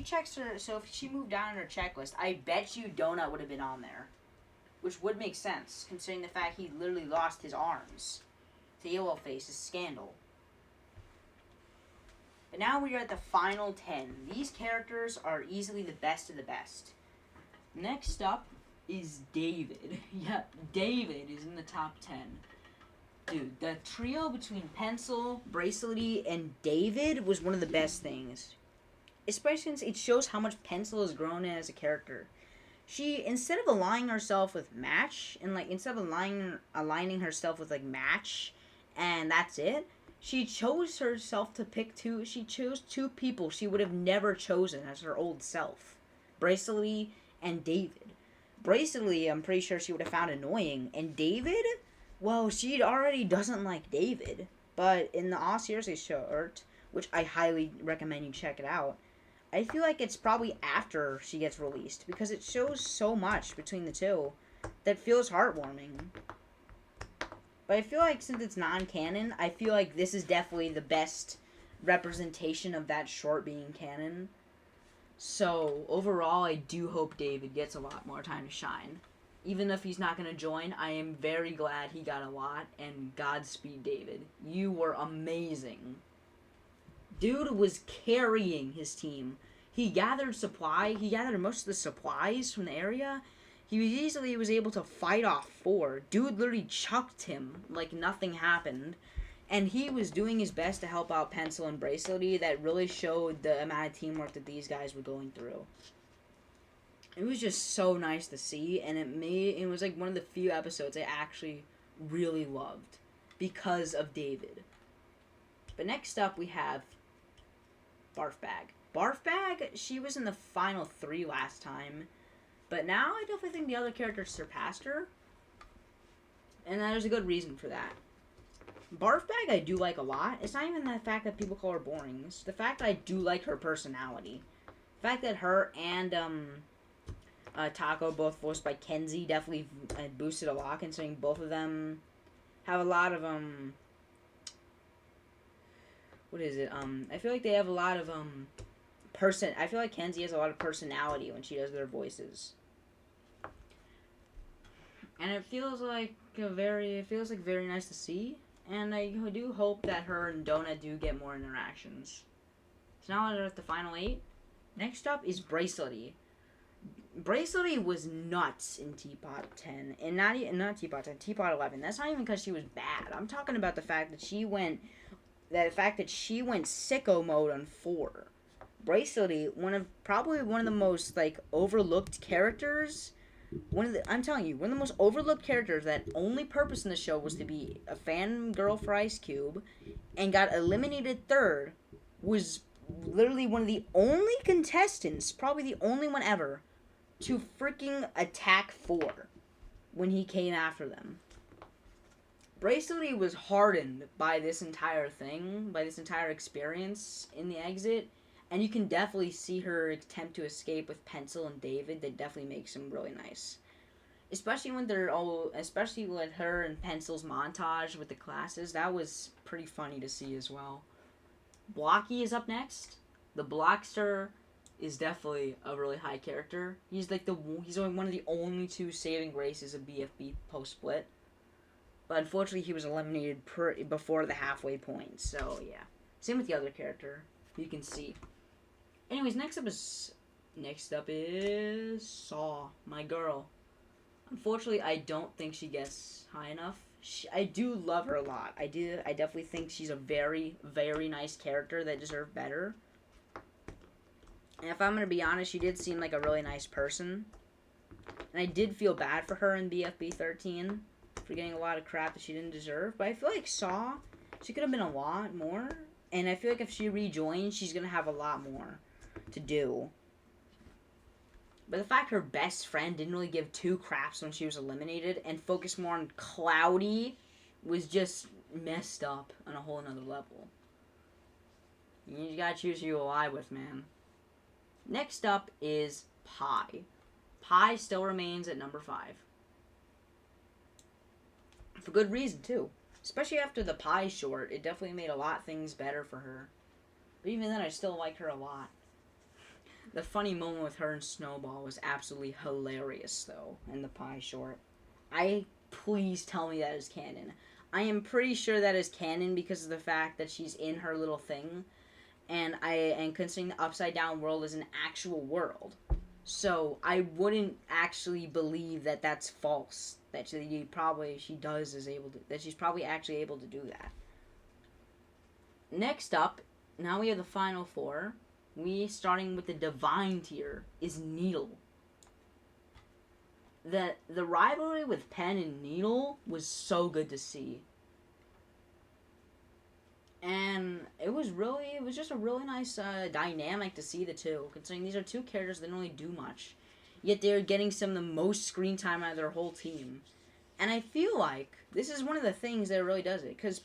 moved down in her checklist, I bet you Donut would have been on there. Which would make sense, considering the fact he literally lost his arms to Yellowface's Scandal. But now we are at the final 10. These characters are easily the best of the best. Next up is David. Yeah, David is in the top 10. Dude, the trio between Pencil, Bracelety, and David was one of the best things. Especially since it shows how much Pencil has grown as a character. She, instead of aligning herself with Match, and instead of aligning herself with Match, and that's it, she chose herself to pick two. She chose two people she would have never chosen as her old self. Bracelety and David. Bracelety, I'm pretty sure she would have found annoying. And David, well, she already doesn't like David. But in the All Seriously short, which I highly recommend you check it out, I feel like it's probably after she gets released, because it shows so much between the two that feels heartwarming. But I feel like since it's non-canon, I feel like this is definitely the best representation of that short being canon. So, overall, I do hope David gets a lot more time to shine. Even if he's not going to join, I am very glad he got a lot, and Godspeed, David. You were amazing. Dude was carrying his team. He gathered most of the supplies from the area. He easily was able to fight off 4. Dude literally chucked him like nothing happened. And he was doing his best to help out Pencil and Bracelety. That really showed the amount of teamwork that these guys were going through. It was just so nice to see, and it was like one of the few episodes I actually really loved because of David. But next up we have Barf Bag. Barf Bag, she was in the final 3 last time. But now I definitely think the other characters surpassed her. And there's a good reason for that. Barf Bag I do like a lot. It's not even the fact that people call her boring. It's the fact that I do like her personality. The fact that her and Taco, both voiced by Kenzie, definitely boosted a lot, considering both of them have a lot of what is it? I feel like they have a lot of I feel like Kenzie has a lot of personality when she does their voices. And it feels like very nice to see. And I do hope that her and Donut do get more interactions. So now we're at the final 8. Next up is Bracelety. Bracelety was nuts in Tpot 10. And not Tpot 10, Tpot 11. That's not even because she was bad. I'm talking about the fact that she went sicko mode on 4. Bracelety, probably one of the most overlooked characters. I'm telling you, one of the most overlooked characters that only purpose in the show was to be a fangirl for Ice Cube, and got eliminated 3rd, was literally one of the only contestants, probably the only one ever, to freaking attack 4 when he came after them. Bracelety was hardened by this entire thing, by this entire experience in the exit, and you can definitely see her attempt to escape with Pencil and David. That definitely makes him really nice. Especially with her and Pencil's montage with the classes. That was pretty funny to see as well. Blocky is up next. The Blockster is definitely a really high character. He's only one of the only 2 saving graces of BFB post-split. But unfortunately, he was eliminated before the halfway point. So, yeah. Same with the other character. You can see. Anyways, next up is Saw, my girl. Unfortunately, I don't think she gets high enough. I do love her a lot. I definitely think she's a very, very nice character that deserves better. And if I'm going to be honest, she did seem like a really nice person. And I did feel bad for her in BFB 13 for getting a lot of crap that she didn't deserve. But I feel like Saw, she could have been a lot more. And I feel like if she rejoins, she's going to have a lot more to do. But the fact her best friend didn't really give 2 craps when she was eliminated and focused more on Cloudy was just messed up on a whole nother level. You gotta choose who you ally with, man. Next up is Pie. Pie still remains at number 5. For good reason, too. Especially after the Pie short, it definitely made a lot of things better for her. But even then, I still liked her a lot. The funny moment with her and Snowball was absolutely hilarious, though, in the Pie short. Please tell me that is canon. I am pretty sure that is canon because of the fact that she's in her little thing, and considering the Upside Down world is an actual world. So I wouldn't actually believe that that's false. That she's probably actually able to do that. Next up, now we have the final 4. Starting with the Divine tier, is Needle. The rivalry with Pen and Needle was so good to see. And it was just a really nice dynamic to see the 2, considering these are 2 characters that don't really do much. Yet they're getting some of the most screen time out of their whole team. And I feel like this is one of the things that really does it, because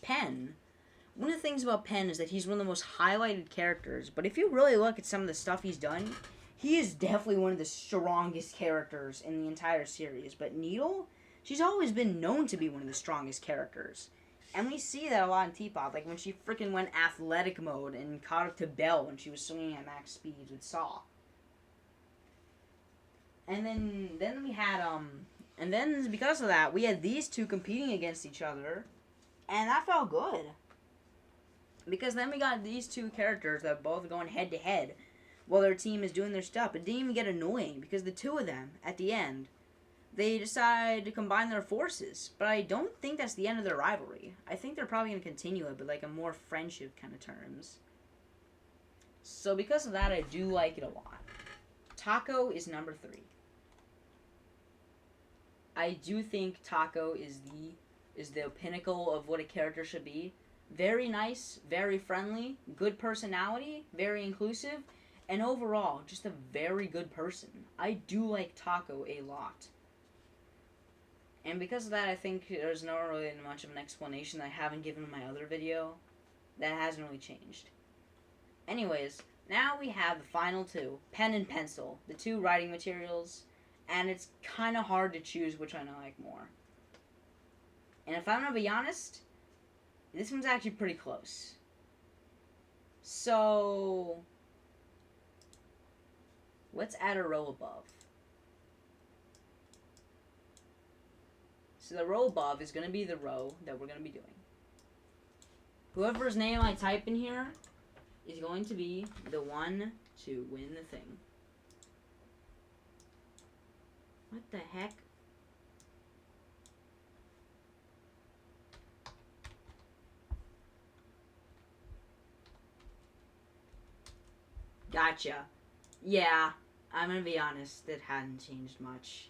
one of the things about Pen is that he's one of the most highlighted characters, but if you really look at some of the stuff he's done, he is definitely one of the strongest characters in the entire series. But Needle, she's always been known to be one of the strongest characters. And we see that a lot in Tpot, like when she freaking went athletic mode and caught up to Belle when she was swinging at max speeds with Saw. And then we had, and then because of that, we had these 2 competing against each other, and that felt good. Because then we got these 2 characters that are both going head to head while their team is doing their stuff. It didn't even get annoying because the 2 of them, at the end, they decide to combine their forces. But I don't think that's the end of their rivalry. I think they're probably going to continue it, but like a more friendship kind of terms. So because of that, I do like it a lot. Taco is number 3. I do think Taco is the pinnacle of what a character should be. Very nice, very friendly, good personality, very inclusive, And overall, just a very good person. I do like Taco a lot. And because of that, I think there's not really much of an explanation that I haven't given in my other video. That hasn't really changed. Anyways, now we have the final two, pen and pencil, the two writing materials, and it's kind of hard to choose which one I like more. And if I'm going to be honest, this one's actually pretty close. So, let's add a row above. So the row above is going to be the row that we're going to be doing. Whoever's name I type in here is going to be the one to win the thing. What the heck? Gotcha. Yeah, I'm gonna be honest, it hadn't changed much.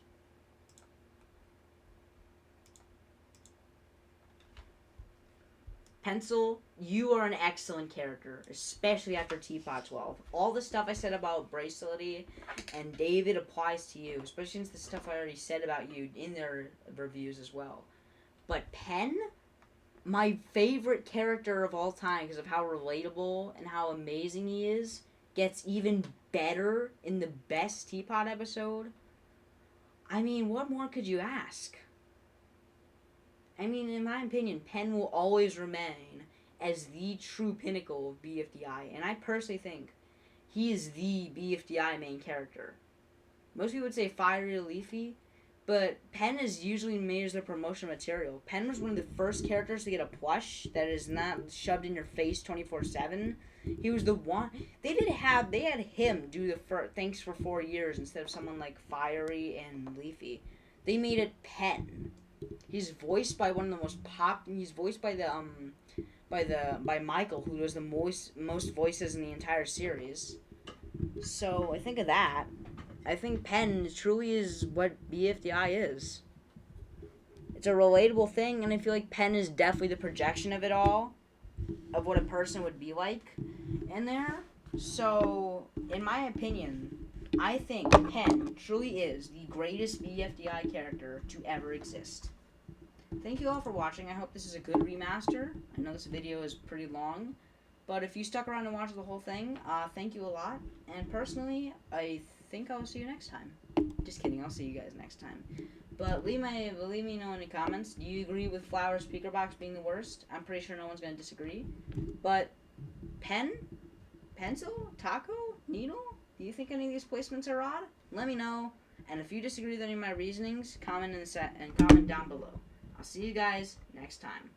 Pencil, you are an excellent character, especially after Tpot 12. All the stuff I said about Bracelety and David applies to you, especially since the stuff I already said about you in their reviews as well. But Pen, my favorite character of all time because of how relatable and how amazing he is, gets even better in the best Tpot episode. I mean, what more could you ask? I mean, in my opinion, Pen will always remain as the true pinnacle of BFDI, and I personally think he is the BFDI main character. Most people would say Fiery or Leafy, but Pen is usually made as their promotional material. Pen was one of the first characters to get a plush that is not shoved in your face 24/7. He was the one. They had him do the thanks for 4 years instead of someone like Fiery and Leafy. They made it Pen. He's voiced by one of the most He's voiced by by Michael, who does the most voices in the entire series. So I think of that. I think Pen truly is what BFDI is. It's a relatable thing, and I feel like Pen is definitely the projection of it all, of what a person would be like in there. So, in my opinion, I think Pen truly is the greatest BFDI character to ever exist. Thank you all for watching. I hope this is a good remaster. I know this video is pretty long, but if you stuck around and watched the whole thing, thank you a lot. And personally, I think I'll see you next time. Just kidding, I'll see you guys next time. But leave me know in the comments. Do you agree with Flower Speaker Box being the worst? I'm pretty sure no one's going to disagree. But Pen? Pencil? Taco? Needle? Do you think any of these placements are odd? Let me know. And if you disagree with any of my reasonings, comment comment down below. I'll see you guys next time.